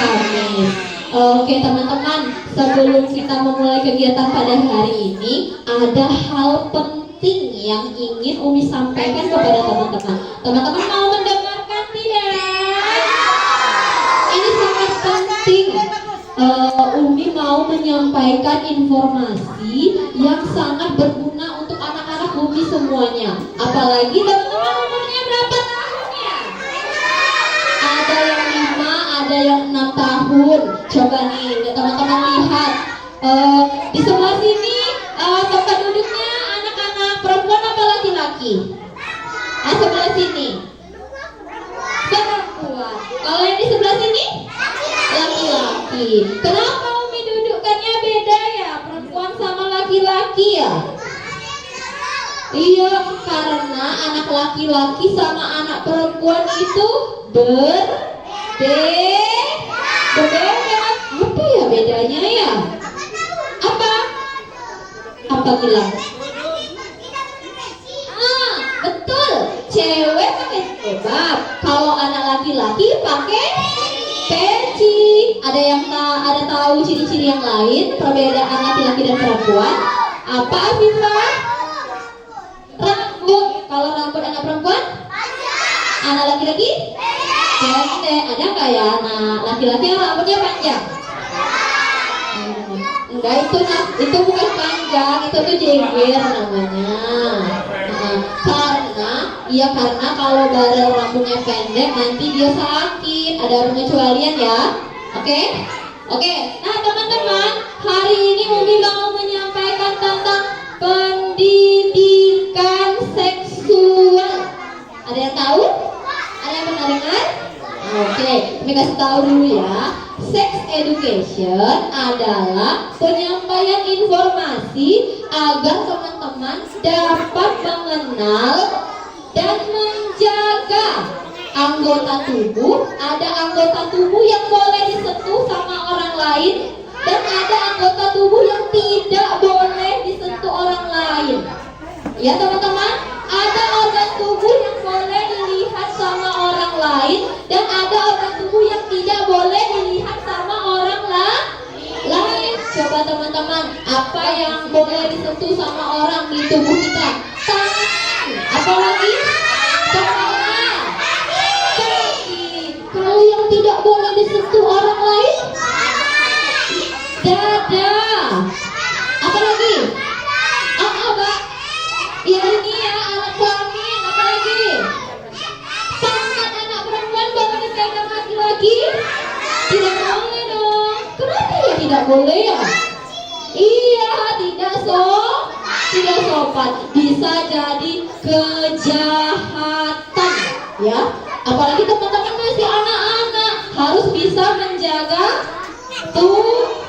Kamis. Oke teman-teman, sebelum kita memulai kegiatan pada hari ini, ada hal penting yang ingin Umi sampaikan kepada teman-teman. Teman-teman mau mendengarkan tidak? Ini sangat penting. Umi mau menyampaikan informasi yang sangat berguna untuk anak-anak Umi semuanya. Apalagi teman-teman umurnya berapa tahun ya? Ada yang 5, ada yang 6 tahun. Coba nih teman-teman lihat di sebelah sini tempat duduknya anak-anak perempuan apa laki-laki? Sebelah sini perempuan. Kalau yang di sebelah sini laki-laki. Kenapa Umi dudukkannya beda ya, perempuan sama laki-laki ya? Iya, karena anak laki-laki sama anak perempuan itu berbeda. Apa ya bedanya ya? Apa bilang? Betul. Cewek pakai jilbab. Kalau anak laki-laki pakai peci. Ada tahu ciri-ciri yang lain perbedaan laki-laki dan perempuan? Apa Afifah? Rambut. Kalau rambut anak perempuan? Anak laki-laki? Pendek. Ada nggak ya anak laki-laki yang rambutnya panjang? Enggak, itu bukan panjang, itu tuh jeger namanya. Karena kalau barel rambutnya pendek nanti dia sakit. Ada pengecualian ya. Oke. Nah teman-teman, hari ini Umi mau menyampaikan tentang pendidikan seksual. Ada yang tahu? Ada yang pernah dengar? Oke, Umi kasih tahu dulu ya. Sex education adalah penyampaian informasi agar teman-teman dapat mengenal dan menjaga anggota tubuh. Ada anggota tubuh yang boleh disentuh sama orang lain, dan ada anggota tubuh yang tidak boleh disentuh orang lain. Ya teman-teman, ada organ tubuh yang boleh dilihat sama orang lain, dan ada organ tubuh yang tidak boleh dilihat sama orang lain. Coba teman-teman, apa yang boleh disentuh sama orang di tubuh kita? Tangan. Apalagi? Kepala. Kaki. Kalau yang tidak boleh disentuh orang lain? Dada. Apalagi? Mbak? Ya ini ya, alat kelamin. Apalagi? Pantat anak perempuan boleh dipegang laki-laki? Tidak boleh dong. Kenapa ya tidak boleh ya? Iya, tidak sopan. Bisa jadi kejahatan ya. Apalagi teman-teman masih anak-anak, harus bisa menjaga tuh.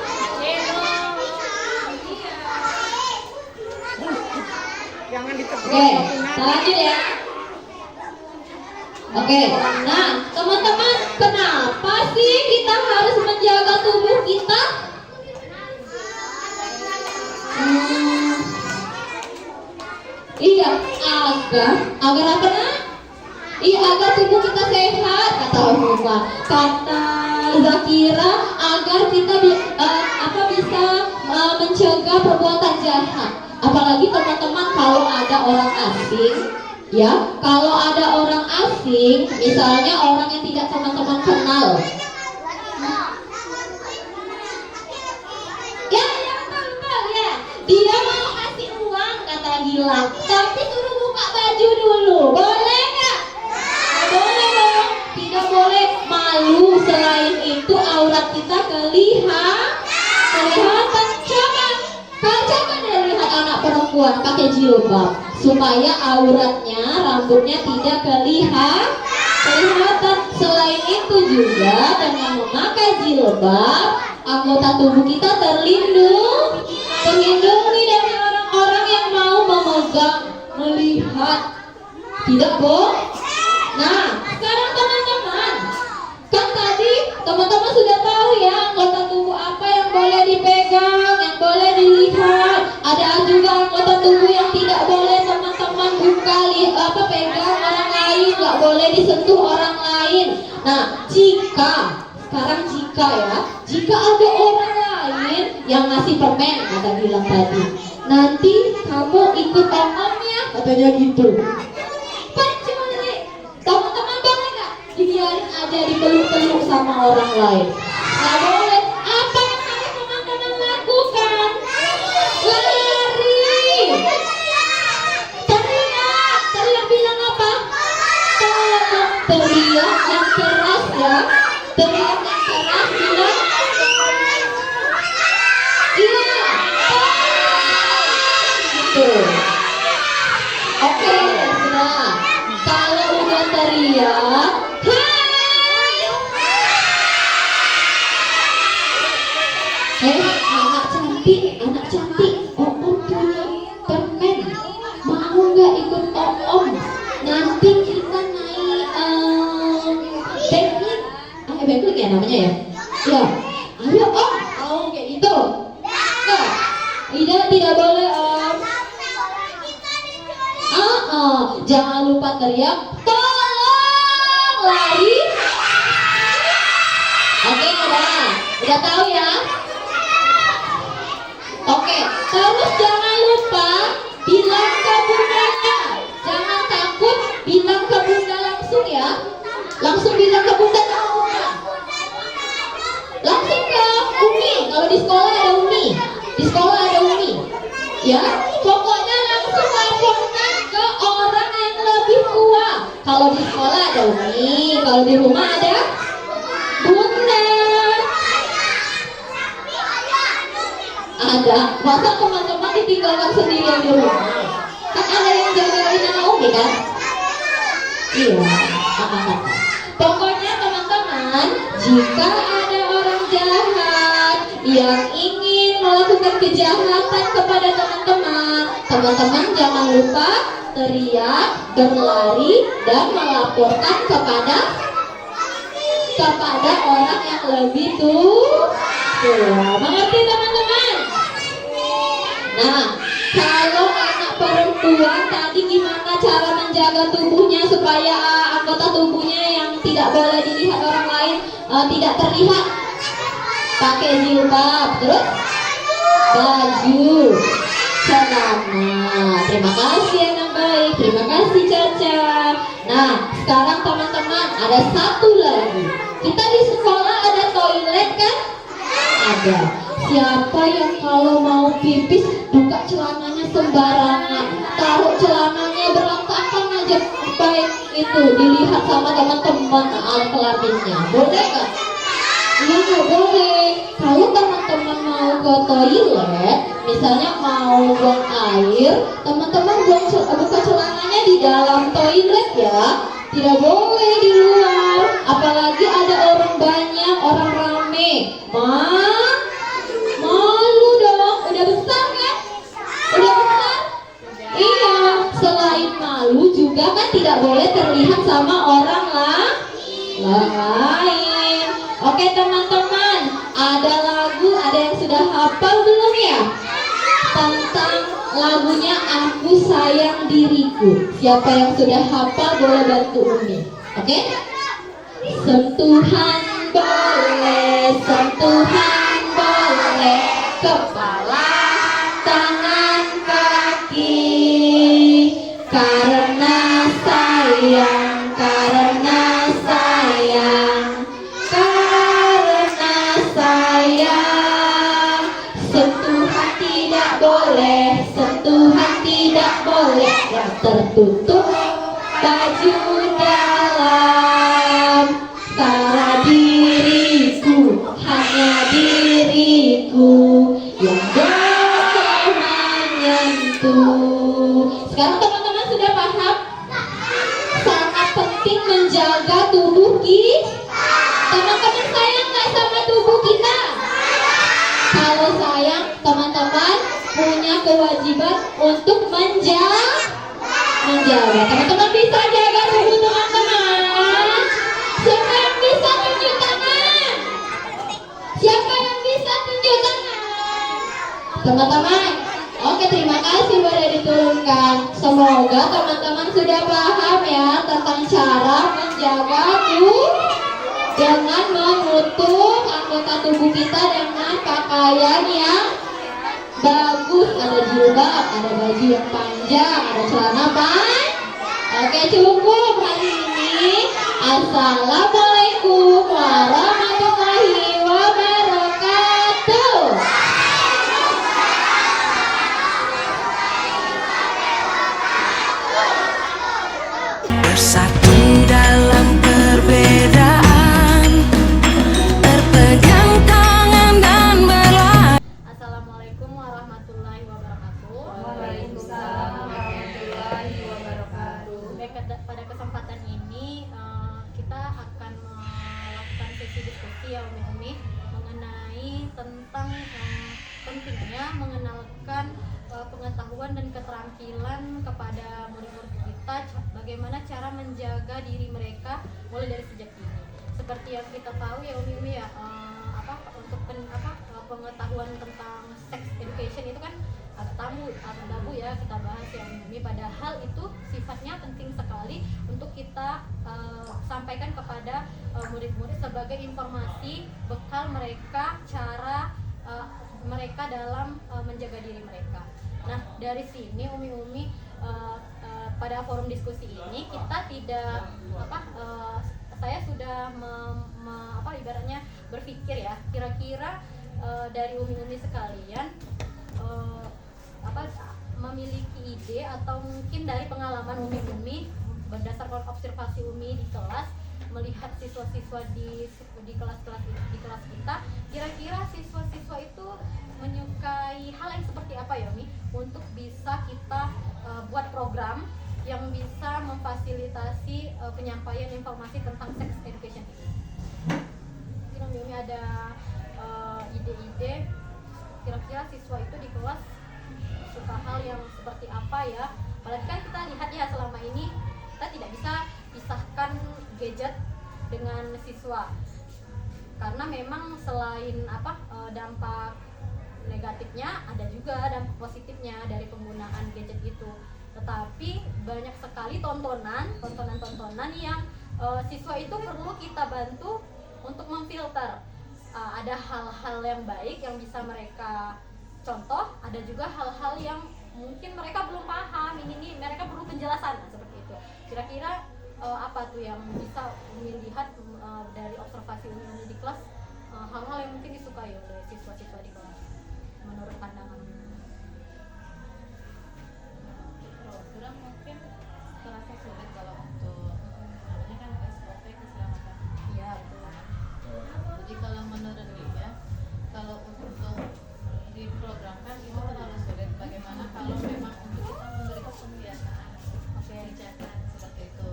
Oke, lanjut ya. Oke, nah teman-teman, kenapa sih kita harus menjaga tubuh kita? Iya, agar apa nak? Iya, agar tubuh kita sehat, kata Umar. Kata Zakira, agar kita bisa mencegah perbuatan jahat. Apalagi teman-teman kalau ada orang asing, ya, kalau ada orang asing, misalnya orang yang tidak teman-teman kenal. Ya, betul ya. Dia mau kasih uang, kata Gilang, tapi suruh buka baju dulu. Boleh nggak? Boleh dong. Tidak boleh. Malu. Selain itu aurat kita kelihatan. Coba deh lihat anak perempuan pakai jilbab supaya auratnya, rambutnya tidak kelihatan. Selain itu juga dengan memakai jilbab, anggota tubuh kita terlindungi dari orang-orang yang mau memegang, melihat. Tidak boh. Nah, sekarang teman-teman, kan tadi teman-teman sudah tahu ya anggota tubuh apa yang boleh dipegang, yang boleh dilihat. Ada juga anggota tubuh yang tidak boleh teman-teman pegang orang lain, nggak boleh disentuh orang lain. Nah, jika jika ada orang lain yang ngasih permen, kata bilang tadi, nanti kamu ikut om-omnya, katanya gitu. Pencuri, teman-teman boleh nggak dibiarin aja dipeluk-peluk sama orang lain? Nggak boleh. Apa yang harus teman-teman lakukan? Lari, teriak bilang apa? Tolong, teriak yang keras ya, teriak yang keras bilang iya, gitu. Oke, sudah. Kalau udah teriak, hai, anak cantik, om punya permen, mau nggak ikut om? Nanti kita naik backlink, backlink ya namanya ya? Ya, ayo om, mau kayak gitu? Enggak, tidak boleh om. Jangan lupa teriak, tolong, lari. Oke, udah tahu ya? Oke, terus jangan lupa bilang ke bundanya. Jangan takut, bilang ke bunda langsung ya. Langsung bilang ke bunda. Langsung ke Umi. Kalau di sekolah ada Umi. Di sekolah ada Umi. Ya, pokoknya langsung laporkan ke orang yang lebih tua. Kalau di sekolah ada Umi, kalau di rumah ada bunda. Ada. Masa teman-teman ditinggalkan sendirian di rumah? Kan ada yang jagain sama Umi kan? Iya, aman. Pokoknya teman-teman, jika ada orang jahat yang ingin melakukan kejahatan kepada teman-teman jangan lupa teriak, berlari, dan melaporkan kepada orang yang lebih tua. Mengerti teman-teman? Nah, kalau anak perempuan tadi gimana cara menjaga tubuhnya supaya anggota tubuhnya yang tidak boleh dilihat orang lain tidak terlihat? Pakai jilbab, terus baju, celana. Terima kasih anak baik, terima kasih Caca. Nah, sekarang teman-teman ada satu lagi. Kita di sekolah ada toilet kan? Ada. Siapa yang kalau mau pipis buka celananya sembarangan, taruh celananya berantakan aja supaya itu dilihat sama teman-teman alat kelaminnya, boleh nggak? Iya nggak boleh. Kalau teman-teman mau ke toilet, misalnya mau buang air, teman-teman buka celananya di dalam toilet ya, tidak boleh di luar. Apalagi ada orang banyak, orang rame. Malu dong, udah besar kan? Udah besar? Iya, selain malu juga kan tidak boleh terlihat sama orang lain. Oke teman-teman, ada lagu, ada yang sudah hafal belum ya? Tentang lagunya Aku Sayang Diriku. Siapa yang sudah hafal boleh bantu Umi. Oke? Sentuhan boleh, kepala, tangan, kaki, karena sayang, yang tertutup baju dalam, karena diriku, hanya diriku yang boleh menyentuh. Sekarang teman-teman sudah paham? Sangat penting menjaga tubuh kita. Teman-teman sayang nggak sama tubuh kita? Kalau sayang, teman-teman punya kewajiban untuk menjaga. Teman-teman bisa jaga tubuh teman-teman. Siapa yang bisa tunjuk tangan? Teman-teman, oke, terima kasih boleh diturunkan. Semoga teman-teman sudah paham ya tentang cara menjaga tubuh. dengan menutup anggota tubuh kita dengan pakaian yang bagus. Ada jilbab, ada baju yang panjang, ada celana panjang. Oke, cukup hari ini. Assalamualaikum warahmatullahi wabarakatuh. Bersatu dalam perbedaan, berpegang tangan dan berlari. Assalamualaikum warahmatullahi wabarakatuh. Waalaikumsalam warahmatullahi wabarakatuh. Pada kesempatan ini kita akan melakukan sesi diskusi ya Umi mengenai tentang pentingnya mengenalkan pengetahuan dan keterampilan kepada murid-murid kita, bagaimana cara menjaga diri mereka mulai dari sejak dini. Seperti yang kita tahu ya Umi ya, pengetahuan tentang sex education itu kan ada tabu ya kita bahas ya Umi. Padahal itu sifatnya penting sekali untuk kita sampaikan kepada murid-murid sebagai informasi bekal mereka, cara mereka dalam menjaga diri mereka. Nah, dari sini Umi pada forum diskusi ini kita tidak saya sudah ibaratnya berpikir ya, kira-kira dari Umi sekalian memiliki ide atau mungkin dari pengalaman Umi berdasarkan observasi Umi di kelas, melihat siswa-siswa di kelas-kelas di kelas kita, kira-kira siswa-siswa itu menyukai hal yang seperti apa ya Umi, untuk bisa kita buat program yang bisa memfasilitasi penyampaian informasi tentang sex education ini. Mungkin Umi ada ide-ide kira-kira siswa itu di kelas suka hal yang seperti apa ya. Apalagi kan kita lihat ya selama ini kita tidak bisa pisahkan gadget dengan siswa, karena memang selain dampak negatifnya, ada juga dampak positifnya dari penggunaan gadget itu. Tetapi banyak sekali tontonan yang siswa itu perlu kita bantu untuk memfilter. Ada hal-hal yang baik yang bisa mereka contoh, ada juga hal-hal yang mungkin mereka belum paham, ini mereka perlu penjelasan seperti itu. Kira-kira apa tuh yang bisa Umi lihat dari observasi Umi di kelas, hal-hal yang mungkin disukai oleh siswa-siswa di kelas menurut pandangan Umi? Program mungkin terasa sulit kalau untuk namanya kan SOP keselamatan. Iya betul. Jadi kalau menurut dia, kalau untuk diprogramkan itu terlalu sulit. Bagaimana kalau memang untuk kita memberikan pembiasaan, kebijakan seperti itu?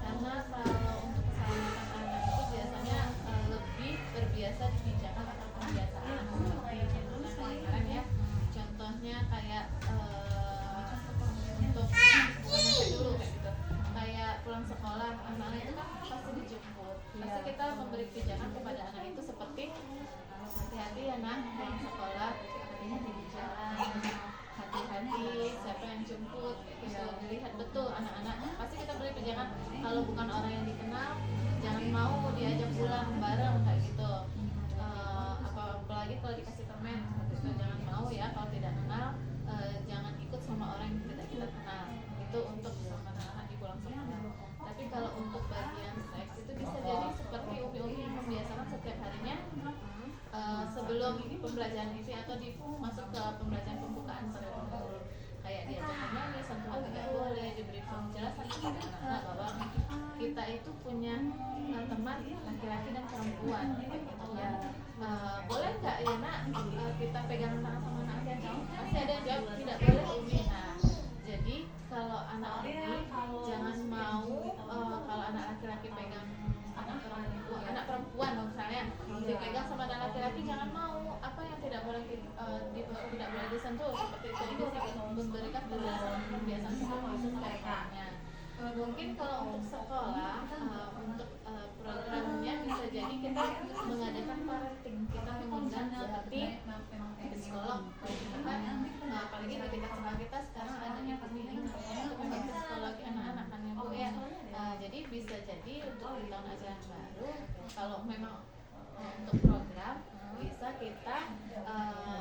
Karena kalau untuk keselamatan anak itu biasanya lebih terbiasa di pijakan atau pembiasaan seperti kemarin ya. Contohnya kayak untuk dulu kayak gitu, kayak pulang sekolah anak itu kan pasti dijemput, pasti kita memberi pijakan kepada anak itu seperti hati-hati ya nak pulang sekolah, hati-hati di jalan, hati-hati siapa yang jemput, terus dilihat betul anak-anak, pasti kita beri pijakan. Kalau bukan orang yang dikenal jangan mau diajak pulang bareng kayak gitu. Apalagi kalau dikasih permen itu jangan mau ya. Kalau tidak kenal jangan ikut sama orang yang tidak kita kenal. Itu untuk sama anak-anak di pulang sekolah. Tapi kalau untuk bagian seks itu bisa jadi seperti Umi membiasakan setiap harinya sebelum pembelajaran isi atau masuk ke pembelajaran pembukaan terlebih dahulu, kayak diajak menyanyi, sentuhan tidak boleh, diberi penjelasan kepada anak-anak bahwa kita itu punya teman laki-laki dan perempuan kayak gitu ya. Boleh nggak ya nak kita pegang tangan sama anak laki-laki? Pasti ada yang jawab tidak boleh Umi. Nah, jadi kalau anak jangan mau kalau anak laki-laki pegang anak perempuan misalnya dipegang sama anak laki-laki, jangan mau. Apa yang tidak boleh tidak boleh disentuh seperti itu. Jadi bisa memberikan pembiasaan khusus karakternya. Mungkin kalau untuk sekolah untuk programnya bisa jadi kita mengadakan parenting, kita mengundang seperti psikolog, apalagi di dekat sekolah kita sekarang ada bimbingan untuk membantu psikologi anak-anak kan ya Bu ya. Jadi bisa jadi untuk di tahun ajaran baru kalau memang untuk program bisa kita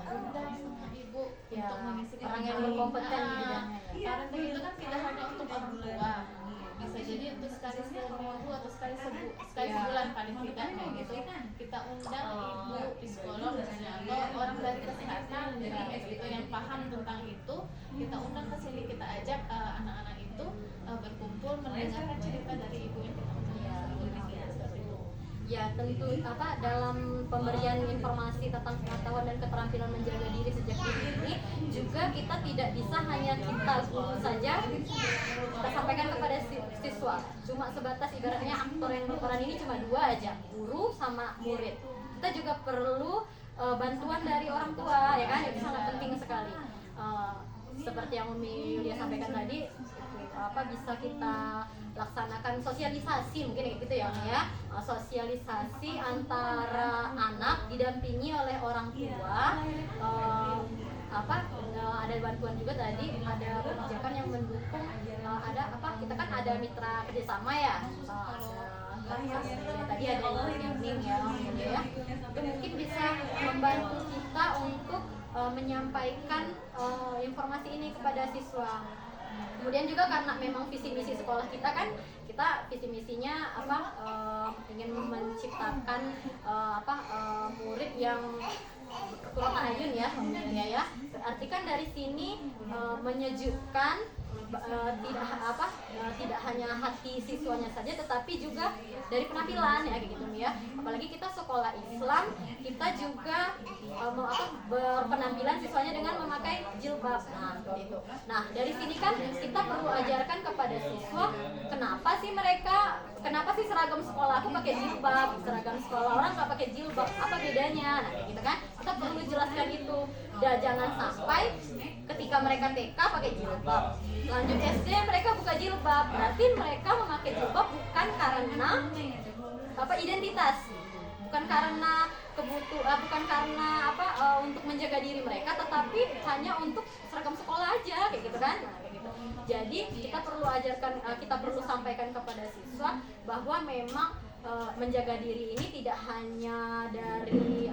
undang ibu Ya, untuk mengisi orang yang parenting. berkompeten di bidangnya. Parenting itu kan tidak hanya untuk orang tua, bisa jadi untuk sekali seminggu atau sekali sebulan paling tidak kayak gitu. Kita undang ibu psikolog misalnya atau orang dari kesehatan dari gitu yang paham tentang itu, kita undang ke sini, kita ajak anak-anak itu berkumpul mendengarkan cerita dari ibu yang kita undang. Ya tentu dalam pemberian informasi tentang pengetahuan dan keterampilan menjaga diri sejak dini ini juga kita tidak bisa hanya kita guru saja kita sampaikan kepada siswa, cuma sebatas ibaratnya aktor yang berperan ini cuma dua aja, guru sama murid. Kita juga perlu bantuan dari orang tua, ya kan, itu sangat penting sekali. Seperti yang Umi Yulia sampaikan tadi, bisa kita laksanakan sosialisasi mungkin kayak gitu ya, sosialisasi antara anak didampingi oleh orang tua. Ada bantuan juga tadi, ada kebijakan yang mendukung, kita kan ada mitra kerjasama ya, tadi ada learning ya, itu mungkin bisa membantu kita untuk menyampaikan informasi ini kepada siswa. Kemudian juga karena memang visi misi sekolah kita kan, kita visi misinya ingin menciptakan murid yang kurang ayun ya, berarti kan dari sini menyejukkan tidak hanya hati siswanya saja, tetapi juga dari penampilan ya kayak gitu ya. Apalagi kita sekolah Islam, kita juga berpenampilan siswanya dengan memakai jilbab. Nah, seperti itu. Nah, dari sini kan kita perlu ajarkan kepada siswa kenapa sih seragam sekolah aku pakai jilbab, seragam sekolah orang nggak pakai jilbab, apa bedanya? Nah, kayak gitu kan. Kita perlu jelaskan itu. Dan jangan sampai ketika mereka TK pakai jilbab, lanjut SD mereka buka jilbab, berarti mereka memakai jilbab bukan karena identitas, bukan karena bukan karena untuk menjaga diri mereka, tetapi hanya untuk seragam sekolah aja kayak gitu kan. Nah, kayak gitu. Jadi kita perlu sampaikan kepada siswa bahwa memang menjaga diri ini tidak hanya dari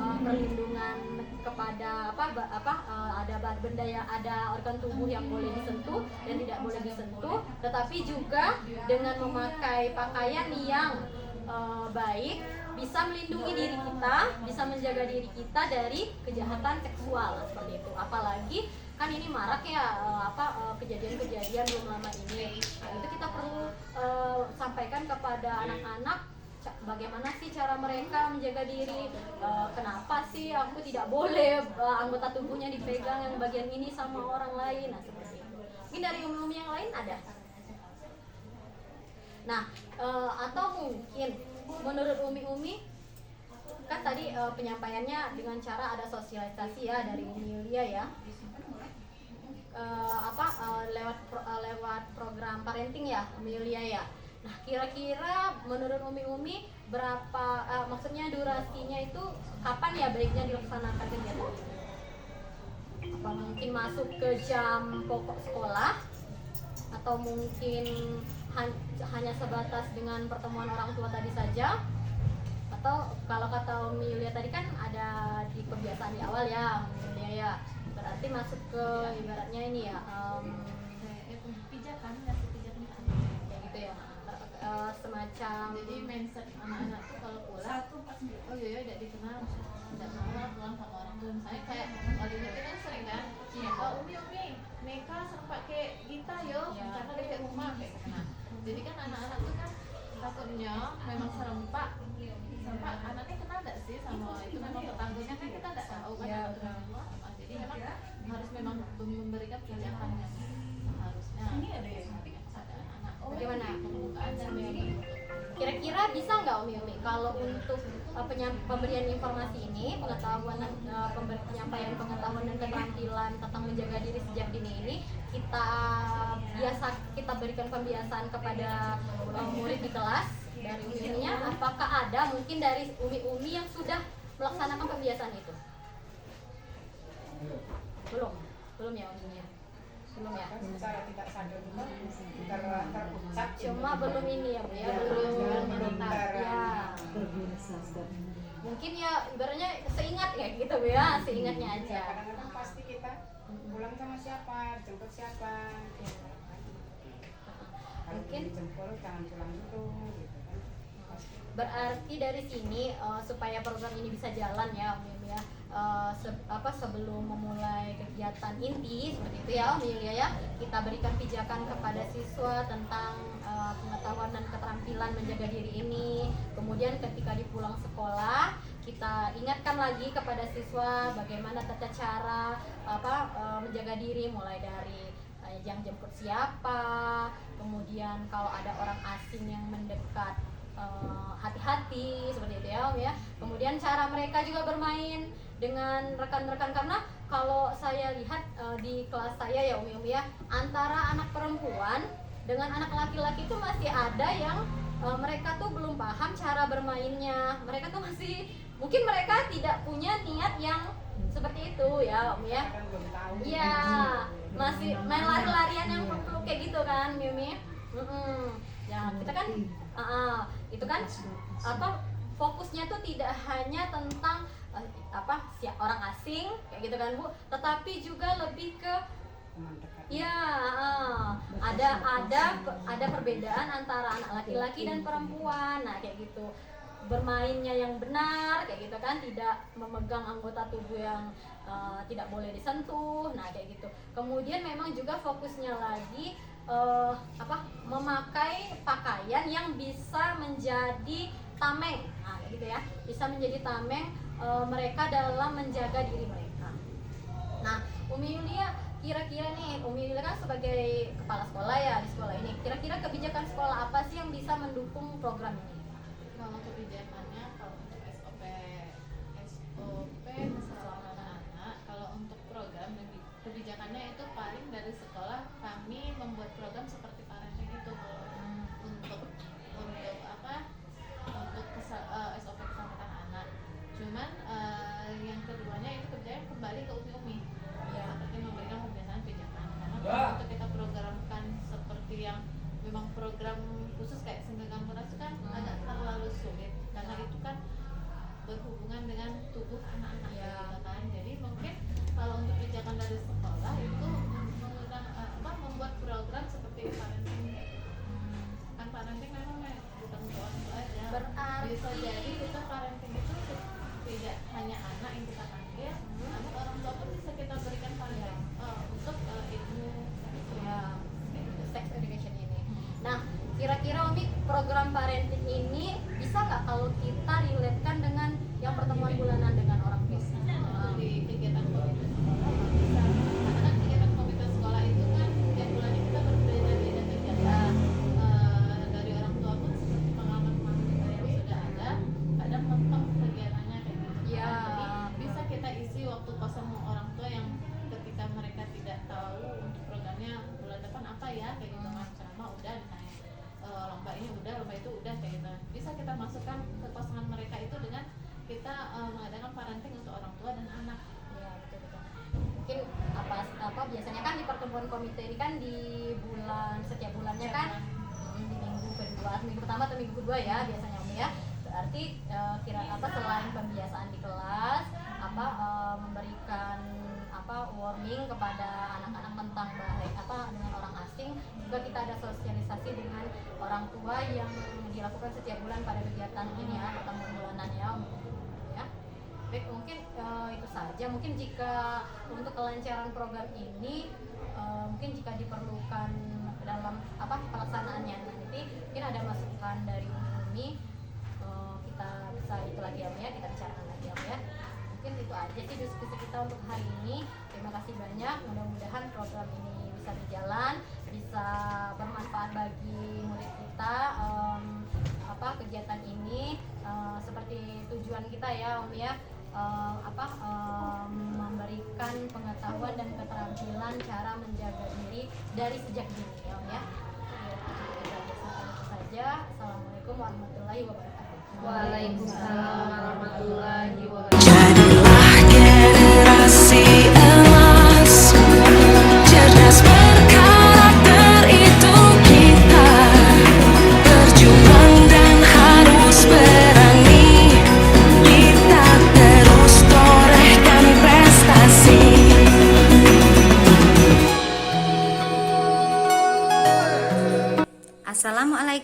perlindungan kepada ada benda yang ada organ tubuh yang boleh disentuh dan tidak boleh disentuh, tetapi juga dengan memakai pakaian yang baik bisa melindungi diri kita, bisa menjaga diri kita dari kejahatan seksual seperti itu. Apalagi kan ini marak ya kejadian-kejadian belum lama ini. Nah, itu kita perlu sampaikan kepada anak-anak bagaimana sih cara mereka menjaga diri, kenapa sih aku tidak boleh anggota tubuhnya dipegang yang bagian ini sama orang lain. Nah, seperti itu. Mungkin dari umi-umi yang lain ada. Nah, atau mungkin menurut umi-umi kan tadi penyampaiannya dengan cara ada sosialisasi ya dari Umi Yulia ya, lewat program parenting ya Umi Yulia ya. Nah, kira-kira menurut umi-umi berapa, maksudnya durasinya itu kapan ya baiknya dilaksanakan kegiatan? Apa mungkin masuk ke jam pokok sekolah, atau mungkin hanya sebatas dengan pertemuan orang tua tadi saja? Atau kalau kata Umi Yulia tadi kan ada di kebiasaan di awal ya Umi Yulia ya, berarti masuk ke ibaratnya ini ya pijakan kayak gitu ya, semacam jadi mindset anak-anak tuh kalau pulang oh iya tidak dikenal, tidak mau pulang sama orang tua. Misalnya kayak kalau itu kan sering kan umi Meka sempat kayak kita yo karena dia kayak rumah kayak nah, jadi kan anak-anak tuh kan takutnya memang serempak anaknya kenal nggak sih sama itu, memang tetangganya kan kita nggak tahu kan ya, jadi memang harus memang memberikan pijakan yang seharusnya kepada anak-anak. Bagaimana? Pembukaan dan Kira-kira bisa nggak Umi kalau untuk pemberian informasi ini, penyampaian pengetahuan dan keterampilan tentang menjaga diri sejak dini ini kita berikan pembiasaan kepada murid di kelas dari umi-uminya, apakah ada mungkin dari umi-umi yang sudah melaksanakan pembiasaan itu? Belum ya uminya. belum ada secara tidak sadar juga terucap. Cuma belum ini ya Bu ya, belum menetap ya. Mungkin ya ibaratnya seingat ya gitu Bu ya, seingatnya aja. Kadang-kadang pasti kita pulang sama siapa, jemput siapa. Mungkin jemput jangan pulang dulu gitu kan. Pasti. berarti dari sini supaya program ini bisa jalan ya Om Yum ya, sebelum memulai kegiatan inti seperti itu ya Om Yulia ya, kita berikan pijakan kepada siswa tentang pengetahuan dan keterampilan menjaga diri ini. Kemudian ketika di pulang sekolah kita ingatkan lagi kepada siswa bagaimana tata cara menjaga diri, mulai dari yang jemput siapa, kemudian kalau ada orang asing yang mendekat hati-hati seperti itu ya Om ya. Kemudian cara mereka juga bermain dengan rekan-rekan, karena kalau saya lihat di kelas saya ya Om ya, antara anak perempuan dengan anak laki-laki itu masih ada yang mereka tuh belum paham cara bermainnya. Mereka tuh masih, mungkin mereka tidak punya niat yang seperti itu ya Om ya. Iya, masih main lari-larian yang peluk kayak gitu kan Mimi. Ya kita kan itu kan fokusnya tuh tidak hanya tentang orang asing kayak gitu kan Bu, tetapi juga lebih ke ya ada perbedaan antara anak laki-laki dan perempuan. Nah kayak gitu, bermainnya yang benar kayak gitu kan, tidak memegang anggota tubuh yang tidak boleh disentuh. Nah kayak gitu. Kemudian memang juga fokusnya lagi memakai pakaian yang bisa menjadi tameng. Nah kayak gitu ya, bisa menjadi tameng mereka dalam menjaga diri mereka. Nah Umi Yulia, kira-kira nih Umi Yulia kan sebagai kepala sekolah ya di sekolah ini, kira-kira kebijakan sekolah apa sih yang bisa mendukung program ini? Kalau kebijakannya, kalau untuk SOP keselamatan anak, kalau untuk program dan kebijakannya itu paling dari sekolah kami membuat program seperti parenting itu untuk SOP keselamatan anak. Cuman yang keduanya itu kerjanya kembali ke umi-umi ya, seperti memberikan pembiasaan pijakan, karena kalau untuk kita programkan seperti yang memang program khusus kayak senggang keras kan agak terlalu sulit, karena itu kan berhubungan dengan tubuh anak-anak ya. Gitu kan. Jadi mungkin kalau untuk pijakan dari sekolah itu membuat program seperti parenting. Kan parenting memang bukan untuk orang tua aja. Bisa jadi kita parenting itu tidak hanya anak yang kita panggil, namun orang tua pun bisa kita berikan parenting untuk ilmu sex education ini. Nah, kira-kira Umi, program parenting ini bisa nggak kalau kita relate-kan dengan yang pertemuan bulanan dengan orang tua? Di kegiatan komite sekolah bisa, karena kan kegiatan komite sekolah itu kan tiap bulannya kita berbeda-beda kegiatan. Dari orang tua pun seperti pengalaman-pengalaman kita yang sudah ada, kadang mentok kegiatannya kayak gitu. Ya. Jadi bisa kita isi waktu kosong orang tua yang ketika mereka tidak tahu untuk programnya bulan depan apa ya kayak gitu kan, ceramah udah ditanya lomba ini udah, lomba itu udah kayak gitu. Bisa kita masukkan kekosongan mereka itu dengan kita mengadakan parenting untuk orang tua dan anak. Ya betul. Mungkin biasanya kan di pertemuan komite ini kan di setiap bulannya kan di minggu pertama atau minggu kedua ya biasanya Umi ya. Berarti selain pembiasaan di kelas memberikan warning kepada anak-anak tentang dengan orang asing, juga kita ada sosialisasi dengan orang tua yang dilakukan setiap bulan pada kegiatan ini ya, pertemuan bulanan ya. Baik, mungkin itu saja. Mungkin jika untuk kelancaran program ini mungkin jika diperlukan dalam pelaksanaannya nanti mungkin ada masukan dari Umi, kita bisa itu lagi ya, kita bicarakan lagi ya. Mungkin itu aja sih diskusi kita untuk hari ini. Terima kasih banyak, mudah-mudahan program ini bisa berjalan, bisa bermanfaat bagi murid kita. Kegiatan ini seperti tujuan kita ya Om ya, memberikan pengetahuan dan keterampilan cara menjaga diri dari sejak dini ya Om ya. Itu saja. Assalamualaikum warahmatullahi wabarakatuh. Waalaikumsalam warahmatullahi wabarakatuh. Jadilah generasi emas, cerdas.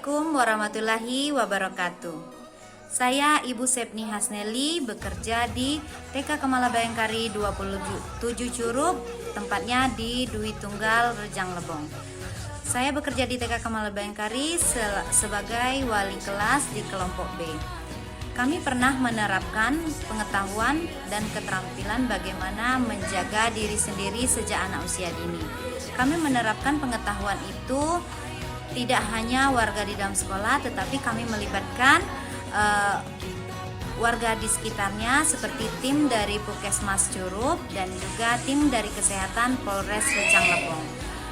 Assalamualaikum warahmatullahi wabarakatuh. Saya Ibu Sepni Hasneli, bekerja di TK Kemala Bayangkari 27 Curup, tempatnya di Dwi Tunggal, Rejang Lebong. Saya bekerja di TK Kemala Bayangkari sebagai wali kelas di kelompok B. Kami pernah menerapkan pengetahuan dan keterampilan bagaimana menjaga diri sendiri sejak anak usia dini. Kami menerapkan pengetahuan itu tidak hanya warga di dalam sekolah, tetapi kami melibatkan warga di sekitarnya seperti tim dari Puskesmas Curup dan juga tim dari kesehatan Polres Rejang Lebong.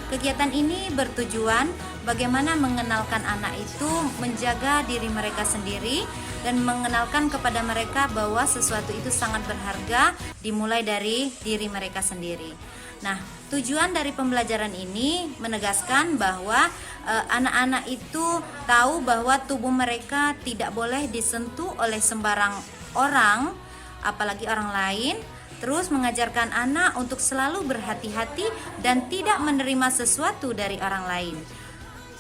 Kegiatan ini bertujuan bagaimana mengenalkan anak itu menjaga diri mereka sendiri dan mengenalkan kepada mereka bahwa sesuatu itu sangat berharga dimulai dari diri mereka sendiri. Nah, tujuan dari pembelajaran ini menegaskan bahwa anak-anak itu tahu bahwa tubuh mereka tidak boleh disentuh oleh sembarang orang, apalagi orang lain. Terus mengajarkan anak untuk selalu berhati-hati dan tidak menerima sesuatu dari orang lain.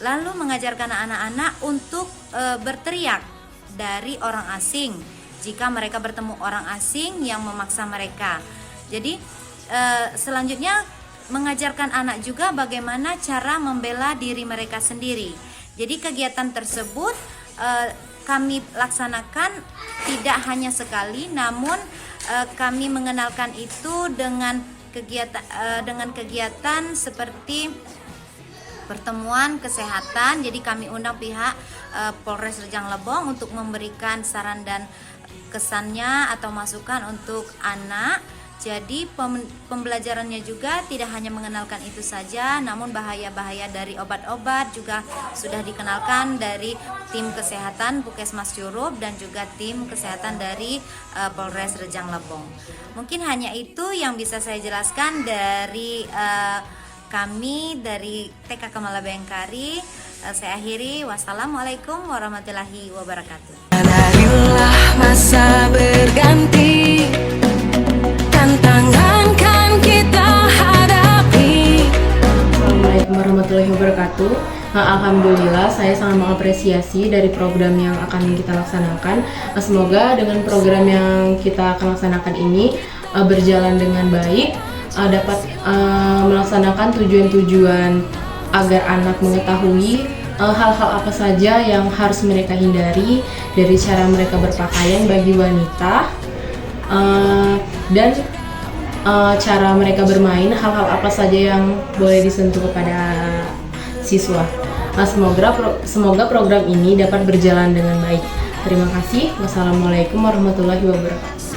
Lalu mengajarkan anak-anak untuk berteriak dari orang asing jika mereka bertemu orang asing yang memaksa mereka. Jadi selanjutnya mengajarkan anak juga bagaimana cara membela diri mereka sendiri. Jadi kegiatan tersebut kami laksanakan tidak hanya sekali, namun kami mengenalkan itu dengan kegiatan seperti pertemuan kesehatan. Jadi kami undang pihak Polres Rejang Lebong untuk memberikan saran dan kesannya atau masukan untuk anak. Jadi pembelajarannya juga tidak hanya mengenalkan itu saja, namun bahaya-bahaya dari obat-obat juga sudah dikenalkan dari tim kesehatan Puskesmas Curup dan juga tim kesehatan dari Polres Rejang Lebong. Mungkin hanya itu yang bisa saya jelaskan dari kami dari TK Kemala Bayangkari. Saya akhiri, wassalamualaikum warahmatullahi wabarakatuh. Darilah masa berganti, tantangan kan kita hadapi. Assalamualaikum warahmatullahi wabarakatuh. Alhamdulillah, saya sangat mengapresiasi dari program yang akan kita laksanakan. Semoga dengan program yang kita akan laksanakan ini berjalan dengan baik, dapat melaksanakan tujuan-tujuan agar anak mengetahui hal-hal apa saja yang harus mereka hindari dari cara mereka berpakaian bagi wanita, dan cara mereka bermain, hal-hal apa saja yang boleh disentuh kepada siswa. Semoga program ini dapat berjalan dengan baik. Terima kasih. Wassalamualaikum warahmatullahi wabarakatuh.